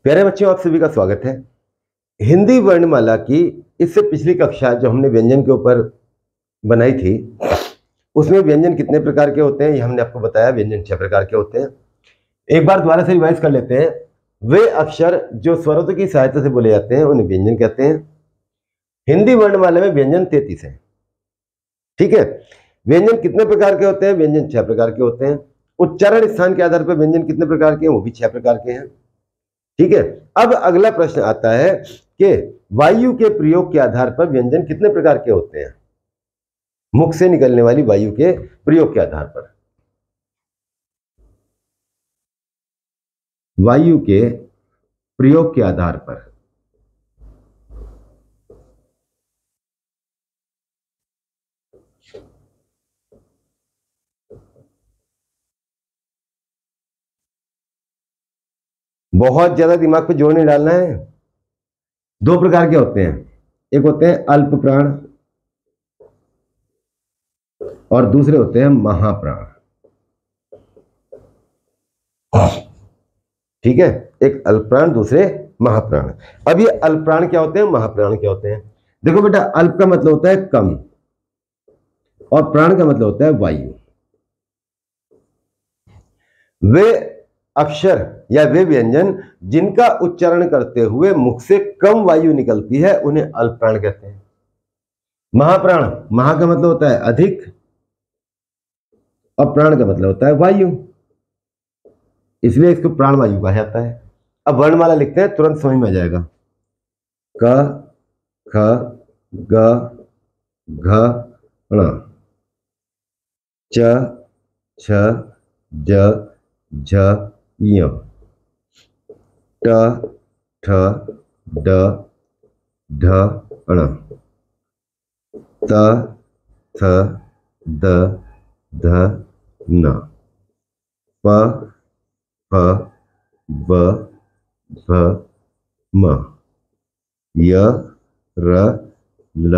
प्यारे बच्चों, आप सभी का स्वागत है। हिंदी वर्णमाला की इससे पिछली कक्षा जो हमने व्यंजन के ऊपर बनाई थी, उसमें व्यंजन कितने प्रकार के होते हैं ये हमने आपको बताया। व्यंजन 6 प्रकार के होते हैं। एक बार दोबारा से रिवाइज कर लेते हैं। वे अक्षर जो स्वरों की सहायता से बोले जाते हैं उन्हें व्यंजन कहते हैं। हिंदी वर्णमाला में व्यंजन 33 है। ठीक है। व्यंजन कितने प्रकार के होते हैं? व्यंजन 6 प्रकार के होते हैं। उच्चारण स्थान के आधार पर व्यंजन कितने प्रकार के हैं? वो भी 6 प्रकार के हैं। ठीक है। अब अगला प्रश्न आता है कि वायु के प्रयोग के आधार पर व्यंजन कितने प्रकार के होते हैं? मुख से निकलने वाली वायु के प्रयोग के आधार पर। वायु के प्रयोग के आधार पर बहुत ज्यादा दिमाग पे जोर नहीं डालना है। 2 प्रकार के होते हैं। एक होते हैं अल्प प्राण और दूसरे होते हैं महाप्राण। ठीक है। एक अल्प प्राण, दूसरे महाप्राण। अब ये अल्प प्राण क्या होते हैं, महाप्राण क्या होते हैं? देखो बेटा, अल्प का मतलब होता है कम और प्राण का मतलब होता है वायु। वे अक्षर या वे व्यंजन जिनका उच्चारण करते हुए मुख से कम वायु निकलती है उन्हें अल्प प्राण कहते हैं। महाप्राण, महा का मतलब होता है अधिक और प्राण का मतलब होता है वायु, इसलिए इसको प्राण वायु कहा जाता है। अब वर्णमाला लिखते हैं, तुरंत समझ में आ जाएगा। क, ख, ग, घ, ण, च, छ, ज, झ, य, ट, ठ, ड, ढ, ण, त, थ, द, ध, न, प, फ, ब, भ, म, य, र, ल,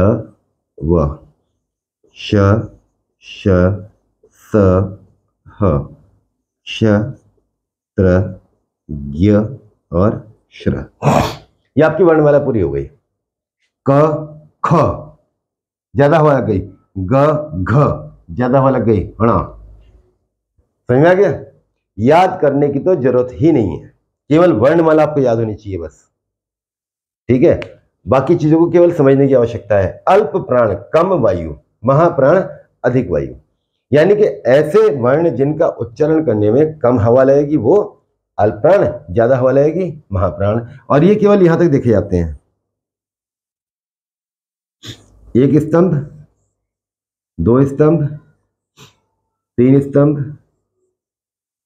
व, श, श, स, ह, श, त्र, ज्ञ और श्र। ये आपकी वर्णमाला पूरी हो गई। क, ख ज्यादा हवा लग गई, ग, घ ज्यादा हवा लग गई, ण। समझ में आ गया? याद करने की तो जरूरत ही नहीं है, केवल वर्णमाला आपको याद होनी चाहिए बस। ठीक है। बाकी चीजों को केवल समझने की आवश्यकता है। अल्प प्राण कम वायु, महाप्राण अधिक वायु, यानी कि ऐसे वर्ण जिनका उच्चारण करने में कम हवा लगेगी वो अल्प प्राण, ज्यादा हवा लगेगी महाप्राण। और ये केवल यहां तक देखे जाते हैं। एक स्तंभ, 2 स्तंभ, 3 स्तंभ,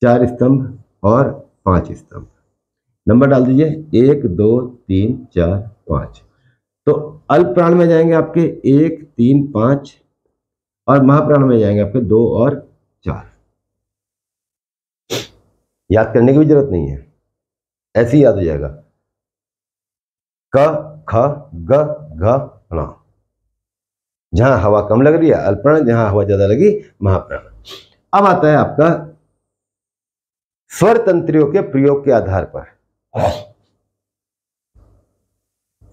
4 स्तंभ और 5 स्तंभ। नंबर डाल दीजिए 1 2 3 4 5। तो अल्प प्राण में जाएंगे आपके 1 3 5 और महाप्राण में जाएंगे आपके 2 और 4। याद करने की भी जरूरत नहीं है, ऐसे ही याद हो जाएगा। क, ख, ग, घ, ण। जहां हवा कम लग रही है अल्प प्राण, जहां हवा ज्यादा लगी महाप्राण। अब आता है आपका स्वर तंत्रियों के प्रयोग के आधार पर।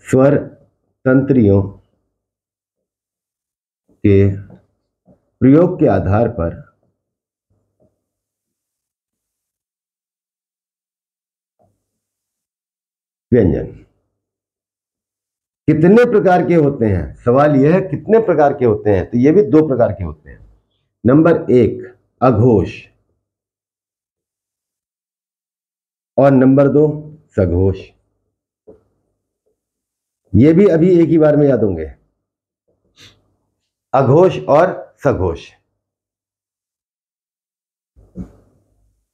स्वर तंत्रियों के प्रयोग के आधार पर व्यंजन कितने प्रकार के होते हैं? सवाल यह है कितने प्रकार के होते हैं। तो ये भी 2 प्रकार के होते हैं। नंबर 1 अघोष और नंबर 2 सघोष। ये भी अभी एक ही बार में याद होंगे, अघोष और सघोष।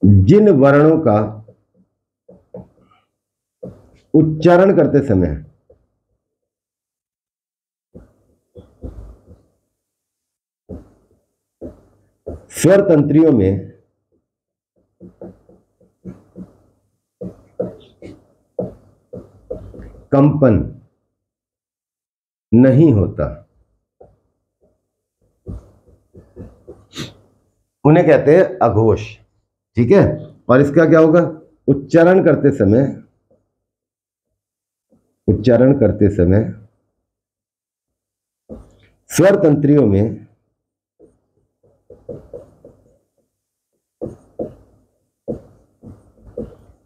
जिन वर्णों का उच्चारण करते समय स्वर तंत्रियों में कंपन नहीं होता उन्हें कहते हैं अघोष। ठीक है। और इसका क्या होगा? उच्चारण करते समय उच्चारण करते समय स्वर तंत्रियों में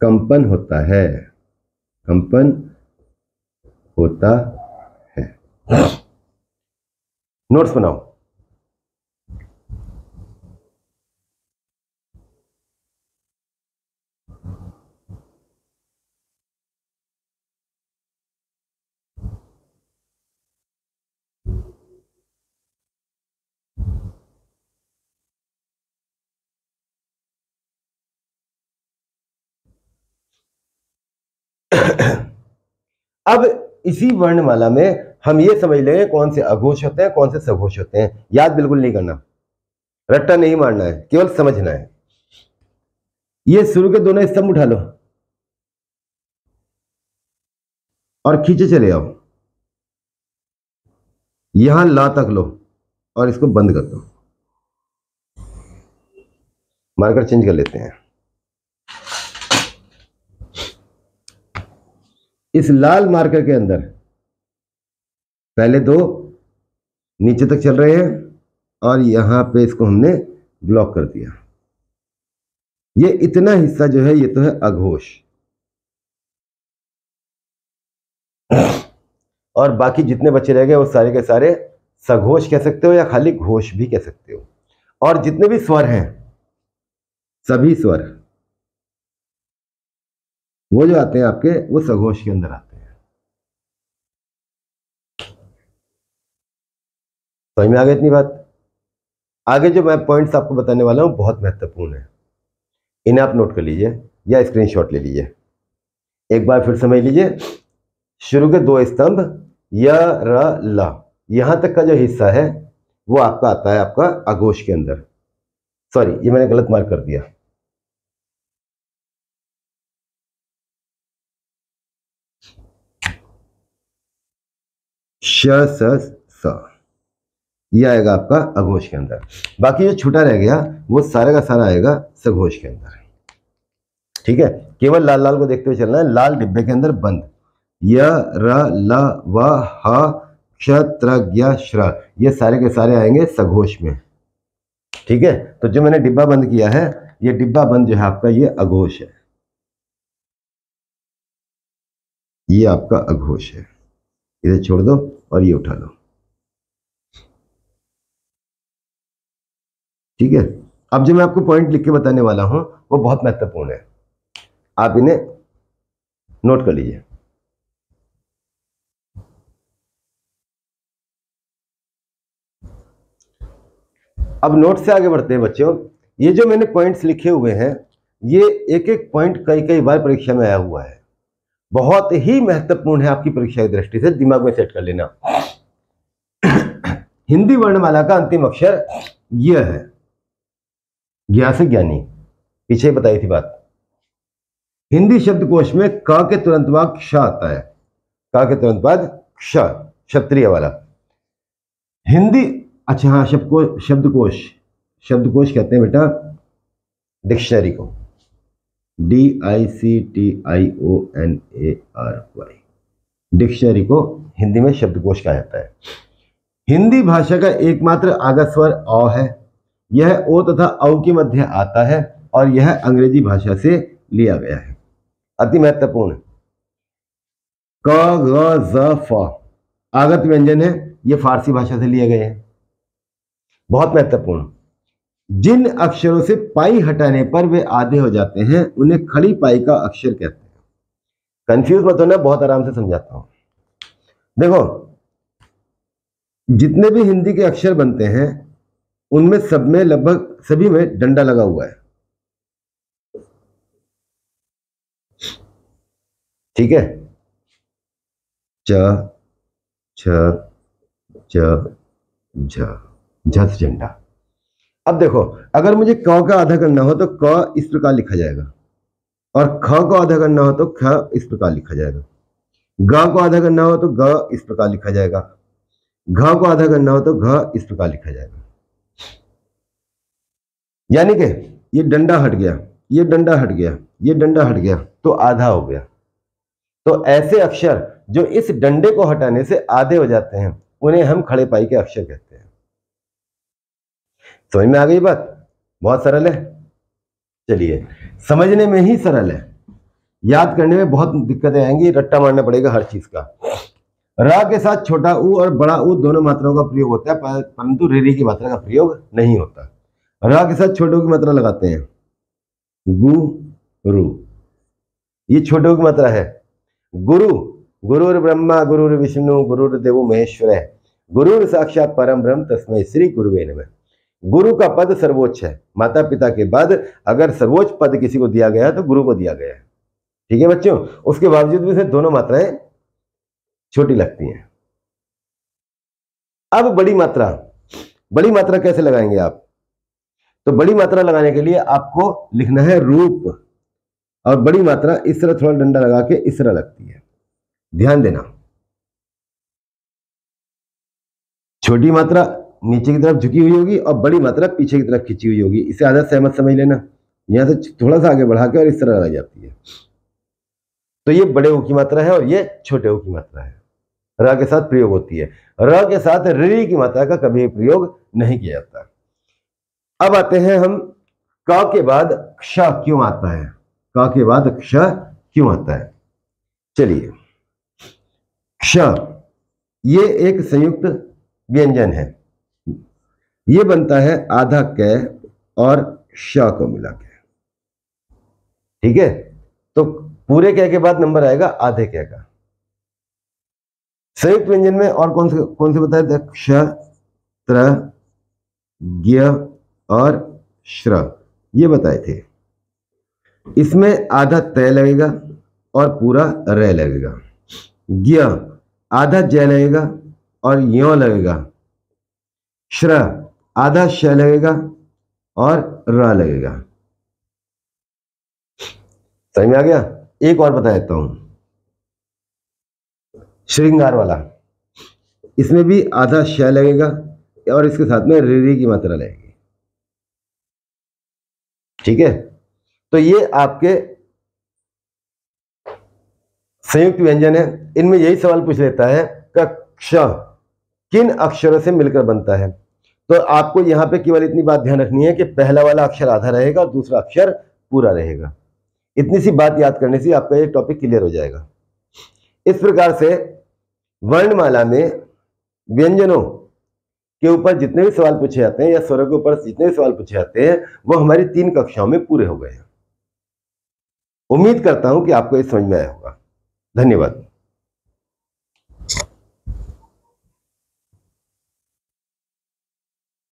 कंपन होता है, कंपन होता है। नोट्स बनाओ। अब इसी वर्णमाला में हम ये समझ लेंगे कौन से अघोष होते हैं, कौन से सघोष होते हैं। याद बिल्कुल नहीं करना, रट्टा नहीं मारना है, केवल समझना है। ये शुरू के दोनों स्तंभ उठा लो और खींचे चले आओ, यहां ला तक लो और इसको बंद कर दो। मार्कर चेंज कर लेते हैं। इस लाल मार्कर के अंदर पहले दो नीचे तक चल रहे हैं और यहां पे इसको हमने ब्लॉक कर दिया। ये इतना हिस्सा जो है ये तो है अघोष, और बाकी जितने बच्चे रह गए वो सारे के सारे सघोष कह सकते हो या खाली घोष भी कह सकते हो। और जितने भी स्वर हैं, सभी स्वर वो जो आते हैं आपके, वो सघोष के अंदर आते हैं। समझ में आ गई इतनी बात? आगे जो मैं पॉइंट्स आपको बताने वाला हूं बहुत महत्वपूर्ण है, इन्हें आप नोट कर लीजिए या स्क्रीनशॉट ले लीजिए। एक बार फिर समझ लीजिए। शुरू के दो स्तंभ य र ल, यहां तक का जो हिस्सा है वो आपका आता है आपका अघोष के अंदर। सॉरी, ये मैंने गलत मार्क कर दिया। श स स, ये आएगा आपका अघोष के अंदर। बाकी जो छूटा रह गया वो सारे का सारा आएगा सघोष के अंदर। ठीक है, केवल लाल लाल को देखते हुए चलना है। लाल डिब्बे के अंदर बंद, य र ल व ह क्ष त्र ज्ञ श्र, ये सारे के सारे आएंगे सघोष में। ठीक है, तो जो मैंने डिब्बा बंद किया है, ये डिब्बा बंद जो है आपका ये अघोष है, ये आपका अघोष है। इसे छोड़ दो और ये उठा लो। ठीक है, अब जो मैं आपको पॉइंट लिख के बताने वाला हूं वो बहुत महत्वपूर्ण है, आप इन्हें नोट कर लीजिए। अब नोट से आगे बढ़ते हैं बच्चों। ये जो मैंने पॉइंट्स लिखे हुए हैं, ये एक एक पॉइंट कई कई बार परीक्षा में आया हुआ है, बहुत ही महत्वपूर्ण है आपकी परीक्षा की दृष्टि से, दिमाग में सेट कर लेना। हिंदी वर्णमाला का अंतिम अक्षर यह है, ज्ञा से ज्ञानी, पीछे बताई थी बात। हिंदी शब्दकोश में क के तुरंत बाद क्ष आता है, क के तुरंत बाद क्ष, क्षत्रिय वाला। हिंदी, अच्छा हाँ, शब्दकोश, शब्दकोश कहते हैं बेटा डिक्शनरी को, DICTIONARY, डिक्शनरी को हिंदी में शब्दकोश कहा जाता है। हिंदी भाषा का एकमात्र आगम स्वर अ है, यह ओ तथा औ के मध्य आता है और यह अंग्रेजी भाषा से लिया गया है। अति महत्वपूर्ण, क ग ज फ आगत व्यंजन है, यह फारसी भाषा से लिए गए हैं। बहुत महत्वपूर्ण, जिन अक्षरों से पाई हटाने पर वे आधे हो जाते हैं उन्हें खड़ी पाई का अक्षर कहते हैं। कंफ्यूज मत होना, बहुत आराम से समझाता हूं। देखो, जितने भी हिंदी के अक्षर बनते हैं उनमें सब में, लगभग सभी में डंडा लगा हुआ है। ठीक है, च छ ज झ, झ से झंडा। अब देखो, अगर मुझे क का आधा करना हो तो क इस प्रकार लिखा जाएगा, और ख को आधा करना हो तो ख इस प्रकार लिखा जाएगा, ग को आधा करना हो तो ग इस प्रकार लिखा जाएगा, घ को आधा करना हो तो घ इस प्रकार लिखा जाएगा। यानी कि ये डंडा हट गया, ये डंडा हट गया, ये डंडा हट गया, तो आधा हो गया। तो ऐसे अक्षर जो इस डंडे को हटाने से आधे हो जाते हैं उन्हें हम खड़े पाई के अक्षर कहते हैं। समझ में आ गई बात? बहुत सरल है। चलिए, समझने में ही सरल है, याद करने में बहुत दिक्कतें आएंगी, रट्टा मारना पड़ेगा हर चीज का। रा के साथ छोटा ऊ और बड़ा ऊ दोनों मात्राओं का प्रयोग होता है, परंतु री की मात्रा का प्रयोग नहीं होता। रा के साथ छोटे ऊ की मात्रा लगाते हैं, गु रु, ये छोटे ऊ की मात्रा है। गुरु, गुरुर ब्रह्मा गुरुर विष्णु गुरुर देवो महेश्वर है, गुरुर साक्षात परम ब्रह्म तस्मै श्री गुरुवे नमः। गुरु का पद सर्वोच्च है, माता पिता के बाद अगर सर्वोच्च पद किसी को दिया गया है तो गुरु को दिया गया है। ठीक है बच्चों, उसके बावजूद भी से दोनों मात्राएं छोटी लगती हैं। अब बड़ी मात्रा, बड़ी मात्रा कैसे लगाएंगे आप? तो बड़ी मात्रा लगाने के लिए आपको लिखना है रूप, और बड़ी मात्रा इस तरह थोड़ा डंडा लगा के इस तरह लगती है, ध्यान देना। छोटी मात्रा नीचे की तरफ झुकी हुई होगी और बड़ी मात्रा पीछे की तरफ खिंची हुई होगी। इसे आधा सहमत समझ लेना। यहां से थोड़ा सा आगे बढ़ा के और इस तरह लग जाती है। तो ये बड़े ऊ की मात्रा है और ये छोटे ऊ की मात्रा है, र के साथ प्रयोग होती है। र के साथ री की मात्रा का कभी प्रयोग नहीं किया जाता। अब आते हैं हम क के बाद क्ष क्यों आता है, क के बाद क्ष क्यों आता है। चलिए, क्ष ये एक संयुक्त व्यंजन है, ये बनता है आधा क और श को मिला के। ठीक है, तो पूरे क के बाद नंबर आएगा आधे क का। संयुक्त व्यंजन में और कौन से बताए थे? क्ष, त्र, ज्ञ और श्र, ये बताए थे। इसमें आधा तय लगेगा और पूरा र लगेगा। ज्ञ आधा ज लगेगा और यो लगेगा। श्र आधा श लगेगा और र लगेगा। समझ में आ गया? एक और बता देता हूं, श्रृंगार वाला, इसमें भी आधा श लगेगा और इसके साथ में री की मात्रा लगेगी। ठीक है, तो ये आपके संयुक्त व्यंजन है। इनमें यही सवाल पूछ लेता है कि क्ष किन अक्षरों से मिलकर बनता है। तो आपको यहां पे केवल इतनी बात ध्यान रखनी है कि पहला वाला अक्षर आधा रहेगा और दूसरा अक्षर पूरा रहेगा। इतनी सी बात याद करने से आपका ये टॉपिक क्लियर हो जाएगा। इस प्रकार से वर्णमाला में व्यंजनों के ऊपर जितने भी सवाल पूछे जाते हैं या स्वरों के ऊपर जितने भी सवाल पूछे जाते हैं वो हमारी 3 कक्षाओं में पूरे हो गए हैं। उम्मीद करता हूं कि आपको ये समझ में आया होगा। धन्यवाद।